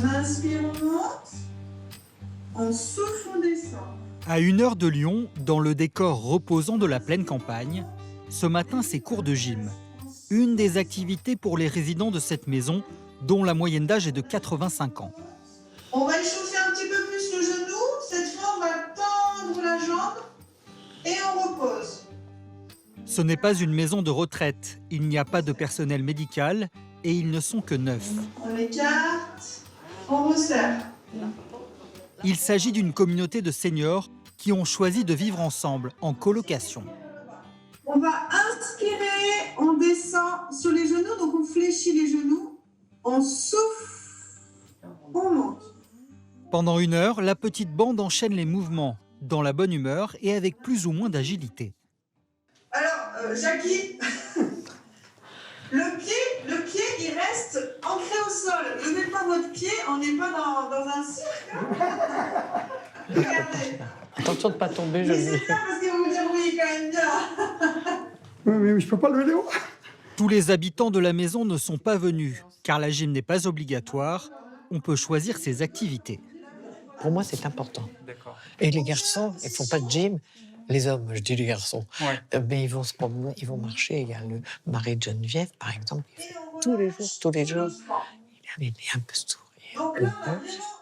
On inspire, on monte. On souffle, on descend. À 1 heure de Lyon, dans le décor reposant de la pleine campagne, ce matin, c'est cours de gym. Une des activités pour les résidents de cette maison, dont la moyenne d'âge est de 85 ans. On va échauffer un petit peu plus le genou. Cette fois, on va tendre la jambe et on repose. Ce n'est pas une maison de retraite, il n'y a pas de personnel médical et ils ne sont que 9. On écarte, on resserre. Il s'agit d'une communauté de seniors qui ont choisi de vivre ensemble, en colocation. On va inspirer, on descend sur les genoux, donc on fléchit les genoux. On souffle, on monte. Pendant 1 heure, la petite bande enchaîne les mouvements, dans la bonne humeur et avec plus ou moins d'agilité. Alors, Jackie, le pied, il reste ancré au sol. Levez pas votre pied, on n'est pas dans un cirque. Hein. Regardez. Attention de ne pas tomber, je Mais le c'est dis. bien parce que vous vous débrouillez quand même bien. Oui, mais je peux pas lever les bras. Tous les habitants de la maison ne sont pas venus, car la gym n'est pas obligatoire. On peut choisir ses activités. Pour moi, c'est important. Et les garçons, ils ne font pas de gym. Les hommes, je dis les garçons, mais ils vont se promener, ils vont marcher. Il y a le mari de Geneviève, par exemple, il fait tous les jours. Il est un peu sourd, et un peu beau,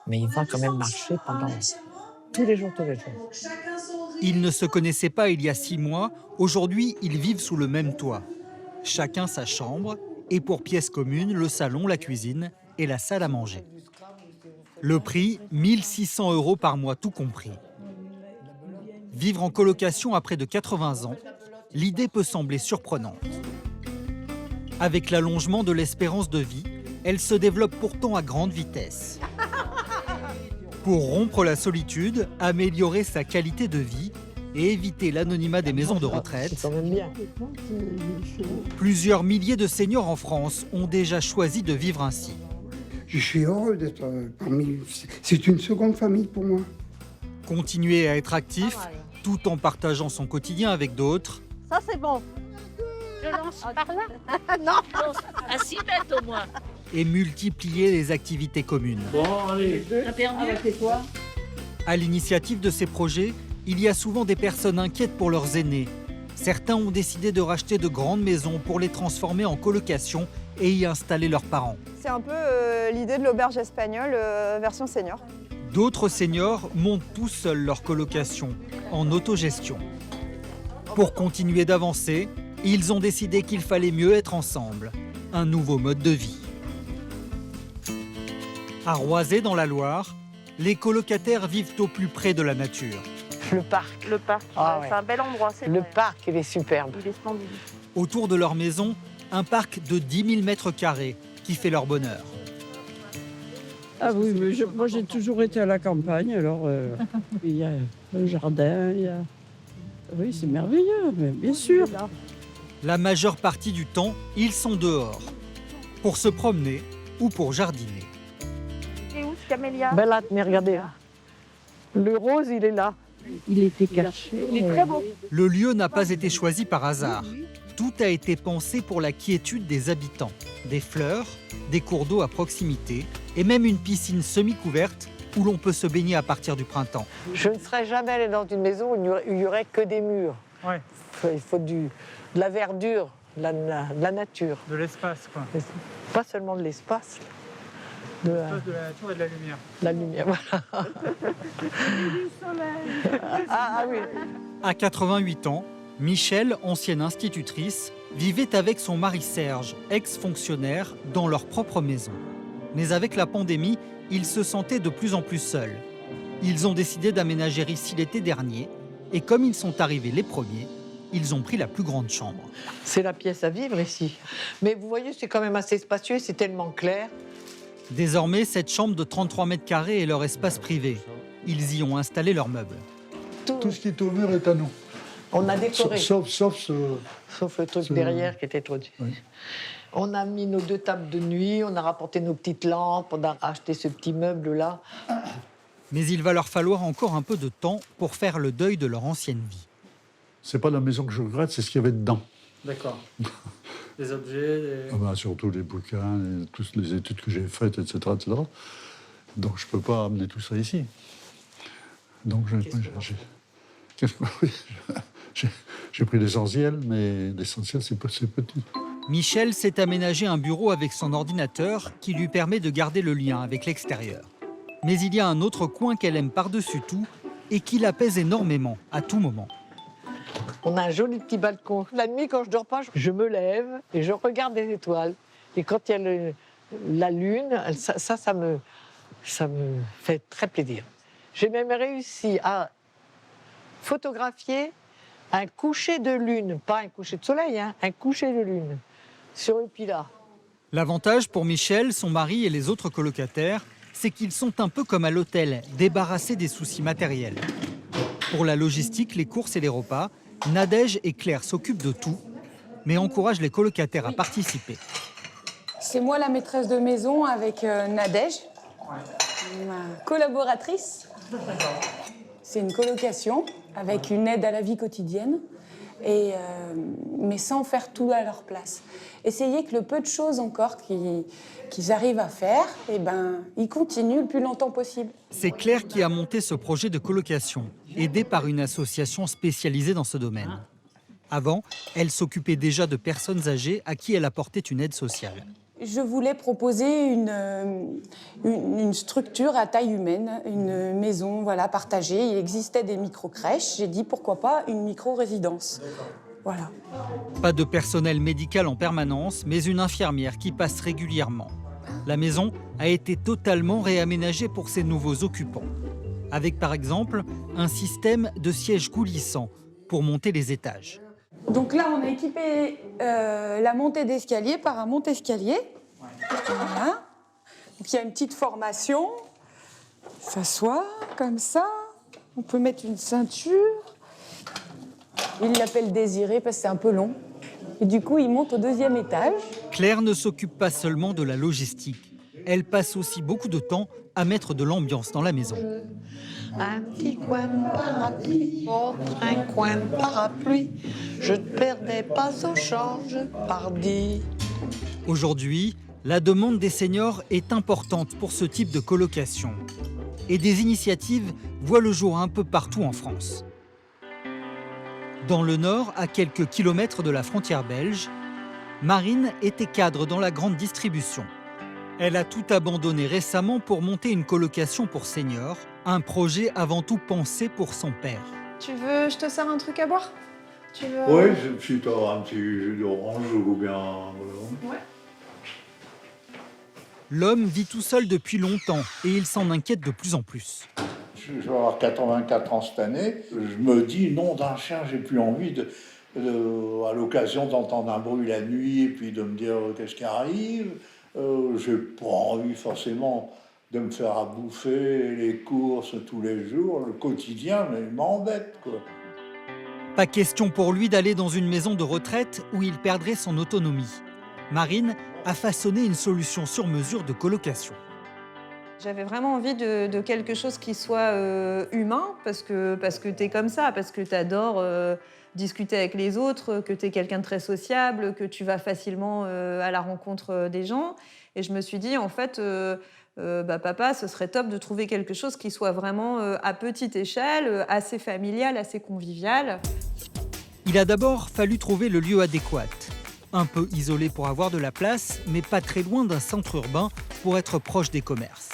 mais il va quand même marcher pendant tous les jours. Ils ne se connaissaient pas il y a 6 mois. Aujourd'hui, ils vivent sous le même toit. Chacun sa chambre et pour pièces communes, le salon, la cuisine et la salle à manger. Le prix, 1 600 € par mois, tout compris. Vivre en colocation à près de 80 ans, l'idée peut sembler surprenante. Avec l'allongement de l'espérance de vie, elle se développe pourtant à grande vitesse. Pour rompre la solitude, améliorer sa qualité de vie et éviter l'anonymat des maisons de retraite, C'est quand même bien. plusieurs milliers de seniors en France ont déjà choisi de vivre ainsi. Je suis heureux d'être parmi... C'est une seconde famille pour moi. Continuer à être actif tout en partageant son quotidien avec d'autres, Ça, c'est bon. Je lance par là. Non. À 6 mètres au moins. et multiplier les activités communes. T'as perdu. À l'initiative de ces projets, il y a souvent des personnes inquiètes pour leurs aînés. Certains ont décidé de racheter de grandes maisons pour les transformer en colocation et y installer leurs parents. C'est un peu l'idée de l'auberge espagnole version senior. D'autres seniors montent tout seuls leur colocation, en autogestion. Pour continuer d'avancer, ils ont décidé qu'il fallait mieux être ensemble. Un nouveau mode de vie. À Roisey, dans la Loire, les colocataires vivent au plus près de la nature. Le parc. Le parc, Ah ouais. c'est un bel endroit. Le parc, il est superbe. Il est splendide. Autour de leur maison, un parc de 10 000 mètres carrés qui fait leur bonheur. Ah oui, mais moi j'ai toujours été à la campagne, alors il y a un jardin, il y a... Oui, c'est merveilleux, mais bien sûr. La majeure partie du temps, ils sont dehors, pour se promener ou pour jardiner. Et où ce camélia? Ben là, mais regardez là. Le rose, il est là. Il était caché. Il est très beau. Le lieu n'a pas été choisi par hasard. Tout a été pensé pour la quiétude des habitants. Des fleurs, des cours d'eau à proximité et même une piscine semi-couverte où l'on peut se baigner à partir du printemps. Je ne serais jamais allée dans une maison où il n'y aurait que des murs. Ouais, Il faut de la verdure, de la nature. de l'espace, quoi. Pas seulement de l'espace, de De la nature et de la lumière. la lumière. Voilà. Ah oui. À 88 ans, Michel, ancienne institutrice, vivait avec son mari Serge, ex-fonctionnaire, dans leur propre maison. Mais avec la pandémie, ils se sentaient de plus en plus seuls. Ils ont décidé d'aménager ici l'été dernier, et comme ils sont arrivés les premiers, ils ont pris la plus grande chambre. C'est la pièce à vivre ici. Mais vous voyez, c'est quand même assez spacieux, c'est tellement clair. Désormais, cette chambre de 33 mètres carrés est leur espace privé. Ils y ont installé leurs meubles. Tout ce qui est au mur est à nous. On a décoré, Sauf sauf le truc ce- derrière qui était trop dur. Oui. On a mis nos 2 tables de nuit, on a rapporté nos petites lampes, on a acheté ce petit meuble-là. Mais il va leur falloir encore un peu de temps pour faire le deuil de leur ancienne vie. C'est pas la maison que je regrette, c'est ce qu'il y avait dedans. D'accord. Des objets, Ah bah, surtout les bouquins, toutes les études que j'ai faites, etc., etc. Donc je ne peux pas amener tout ça ici. Donc j'ai pris l'essentiel, mais l'essentiel c'est petit. Michel s'est aménagé un bureau avec son ordinateur qui lui permet de garder le lien avec l'extérieur. Mais il y a un autre coin qu'elle aime par-dessus tout et qui l'apaise énormément à tout moment. On a un joli petit balcon. La nuit, quand je dors pas, je me lève et je regarde les étoiles. Et quand il y a la lune, ça me fait très plaisir. J'ai même réussi à photographier un coucher de lune, pas un coucher de soleil, hein, un coucher de lune sur le Pilat. L'avantage pour Michel, son mari et les autres colocataires, c'est qu'ils sont un peu comme à l'hôtel, débarrassés des soucis matériels. Pour la logistique, les courses et les repas, Nadège et Claire s'occupent de tout, mais encouragent les colocataires à participer. C'est moi la maîtresse de maison avec Nadège, ma collaboratrice. C'est une colocation avec une aide à la vie quotidienne, mais sans faire tout à leur place. Essayer que le peu de choses encore qu'ils arrivent à faire, ils continuent le plus longtemps possible. C'est Claire qui a monté ce projet de colocation, aidée par une association spécialisée dans ce domaine. Avant, elle s'occupait déjà de personnes âgées à qui elle apportait une aide sociale. Je voulais proposer une structure à taille humaine, une maison partagée. Il existait des micro-crèches. J'ai dit pourquoi pas une micro-résidence. Voilà. Pas de personnel médical en permanence, mais une infirmière qui passe régulièrement. La maison a été totalement réaménagée pour ses nouveaux occupants. Avec par exemple un système de sièges coulissants pour monter les étages. Donc là, on a équipé la montée d'escalier par un monte-escalier. Voilà. Donc il y a une petite formation. S'asseoir comme ça. On peut mettre une ceinture. Il l'appelle Désiré parce que c'est un peu long. Et du coup, il monte au 2e étage. Claire ne s'occupe pas seulement de la logistique. Elle passe aussi beaucoup de temps à mettre de l'ambiance dans la maison. Un petit coin de parapluie, autre un coin de parapluie. Je ne perdais pas au change, pardi. Aujourd'hui, la demande des seniors est importante pour ce type de colocation. Et des initiatives voient le jour un peu partout en France. Dans le nord, à quelques kilomètres de la frontière belge, Marine était cadre dans la grande distribution. Elle a tout abandonné récemment pour monter une colocation pour seniors, un projet avant tout pensé pour son père. Tu veux, je te sers un truc à boire? Tu veux... Oui, si tu as un petit jus d'orange ou bien... Ouais. L'homme vit tout seul depuis longtemps et il s'en inquiète de plus en plus. Je vais avoir 84 ans cette année. Je me dis, nom d'un chien, j'ai plus envie à l'occasion d'entendre un bruit la nuit et puis de me dire qu'est-ce qui arrive. J'ai pas envie forcément de me faire à bouffer les courses tous les jours. Le quotidien m'embête, quoi. Pas question pour lui d'aller dans une maison de retraite où il perdrait son autonomie. Marine a façonné une solution sur mesure de colocation. J'avais vraiment envie de quelque chose qui soit humain, parce que t'es comme ça, parce que t'adores discuter avec les autres, que t'es quelqu'un de très sociable, que tu vas facilement à la rencontre des gens. Et je me suis dit, en fait, papa, ce serait top de trouver quelque chose qui soit vraiment à petite échelle, assez familial, assez convivial. Il a d'abord fallu trouver le lieu adéquat. Un peu isolé pour avoir de la place, mais pas très loin d'un centre urbain pour être proche des commerces.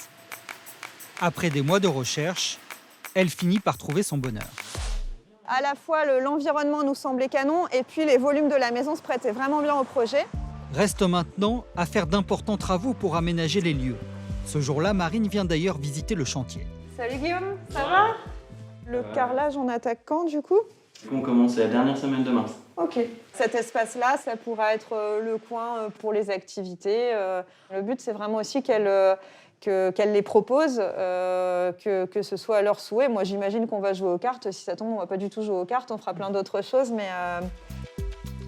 Après des mois de recherche, elle finit par trouver son bonheur. À la fois, l'environnement nous semblait canon, et puis les volumes de la maison se prêtaient vraiment bien au projet. Reste maintenant à faire d'importants travaux pour aménager les lieux. Ce jour-là, Marine vient d'ailleurs visiter le chantier. Salut Guillaume, ça va? Le carrelage, on attaque quand du coup? On commence la dernière semaine de mars. Ok. Cet espace-là, ça pourra être le coin pour les activités. Le but, c'est vraiment aussi qu'elle les propose, que ce soit à leur souhait. Moi, j'imagine qu'on va jouer aux cartes. Si ça tombe, on va pas du tout jouer aux cartes. On fera plein d'autres choses,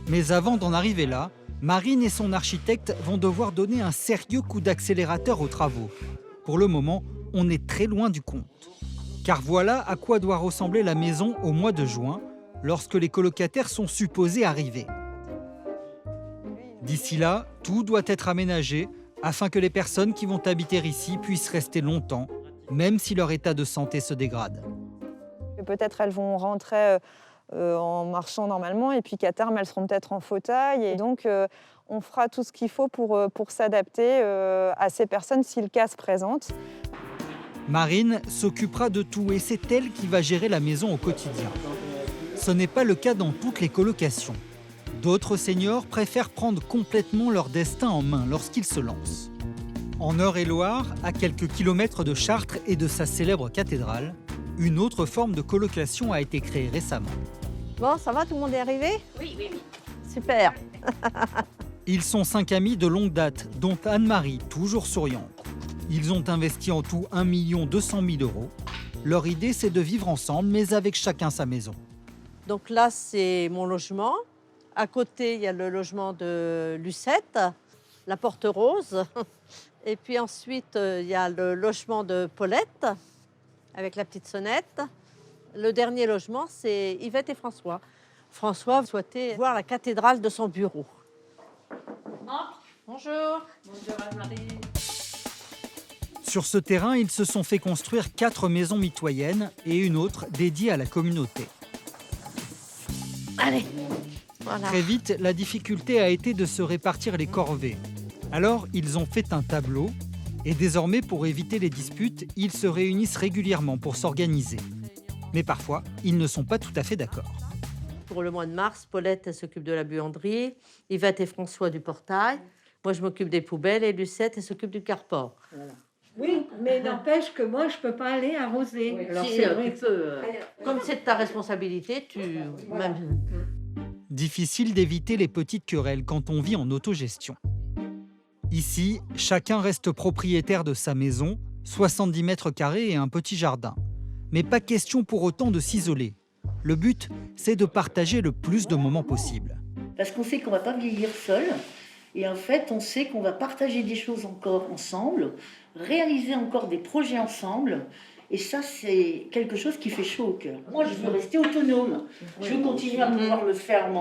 Mais avant d'en arriver là, Marine et son architecte vont devoir donner un sérieux coup d'accélérateur aux travaux. Pour le moment, on est très loin du compte. Car voilà à quoi doit ressembler la maison au mois de juin, lorsque les colocataires sont supposés arriver. D'ici là, tout doit être aménagé afin que les personnes qui vont habiter ici puissent rester longtemps, même si leur état de santé se dégrade. Peut-être elles vont rentrer en marchant normalement et puis qu'à terme elles seront peut-être en fauteuil. Et donc on fera tout ce qu'il faut pour s'adapter à ces personnes si le cas se présente. Marine s'occupera de tout et c'est elle qui va gérer la maison au quotidien. Ce n'est pas le cas dans toutes les colocations. D'autres seniors préfèrent prendre complètement leur destin en main lorsqu'ils se lancent. En Eure-et-Loir, à quelques kilomètres de Chartres et de sa célèbre cathédrale, une autre forme de colocation a été créée récemment. Bon, ça va, tout le monde est arrivé? Oui, oui, oui. Super. Ils sont 5 amis de longue date, dont Anne-Marie, toujours souriante. Ils ont investi en tout 1 200 000 €. Leur idée, c'est de vivre ensemble, mais avec chacun sa maison. Donc là, c'est mon logement. À côté, il y a le logement de Lucette, la Porte Rose. Et puis ensuite, il y a le logement de Paulette, avec la petite sonnette. Le dernier logement, c'est Yvette et François. François souhaitait voir la cathédrale de son bureau. Bonjour. Bonjour Anne-Marie. Sur ce terrain, ils se sont fait construire 4 maisons mitoyennes et une autre dédiée à la communauté. Allez, voilà. Très vite, la difficulté a été de se répartir les corvées. Alors, ils ont fait un tableau et désormais, pour éviter les disputes, ils se réunissent régulièrement pour s'organiser. Mais parfois, ils ne sont pas tout à fait d'accord. Pour le mois de mars, Paulette elle s'occupe de la buanderie, Yvette et François du portail, moi je m'occupe des poubelles et Lucette elle s'occupe du carport. Voilà. Oui, mais n'empêche que moi, je ne peux pas aller arroser. Oui, alors si, c'est vrai. tu peux, comme c'est de ta responsabilité, tu... Voilà. Difficile d'éviter les petites querelles quand on vit en autogestion. Ici, chacun reste propriétaire de sa maison, 70 mètres carrés et un petit jardin. Mais pas question pour autant de s'isoler. Le but, c'est de partager le plus de moments possible. Parce qu'on sait qu'on ne va pas vieillir seul. Et en fait, on sait qu'on va partager des choses encore ensemble, réaliser encore des projets ensemble. Et ça, c'est quelque chose qui fait chaud au cœur. Moi, je veux rester autonome. Je veux continuer à pouvoir me faire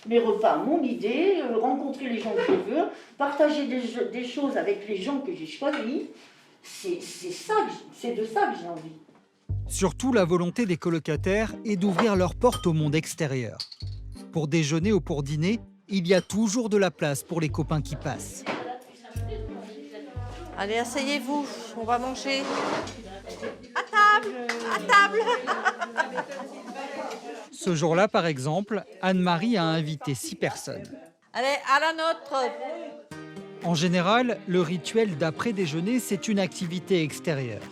mes repas, mon idée, rencontrer les gens que je veux, partager des choses avec les gens que j'ai choisis. C'est de ça que j'ai envie. Surtout, la volonté des colocataires est d'ouvrir leurs portes au monde extérieur. Pour déjeuner ou pour dîner, il y a toujours de la place pour les copains qui passent. Allez, asseyez-vous, on va manger. À table, à table. Ce jour-là, par exemple, Anne-Marie a invité 6 personnes. Allez, à la nôtre. En général, le rituel d'après-déjeuner, c'est une activité extérieure.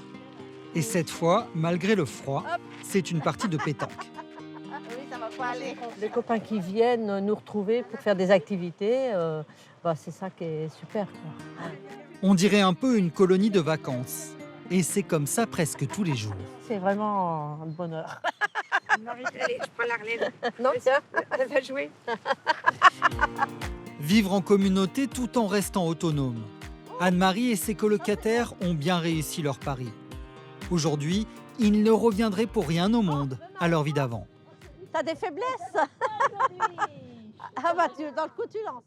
Et cette fois, malgré le froid, c'est une partie de pétanque. Les copains qui viennent nous retrouver pour faire des activités, c'est ça qui est super, quoi. On dirait un peu une colonie de vacances. Et c'est comme ça presque tous les jours. C'est vraiment un bonheur. Allez, je prends la relève. Non, tiens, elle va jouer. Vivre en communauté tout en restant autonome. Anne-Marie et ses colocataires ont bien réussi leur pari. Aujourd'hui, ils ne reviendraient pour rien au monde à leur vie d'avant. T'as des faiblesses. Ah bah, dans le coup, tu lances.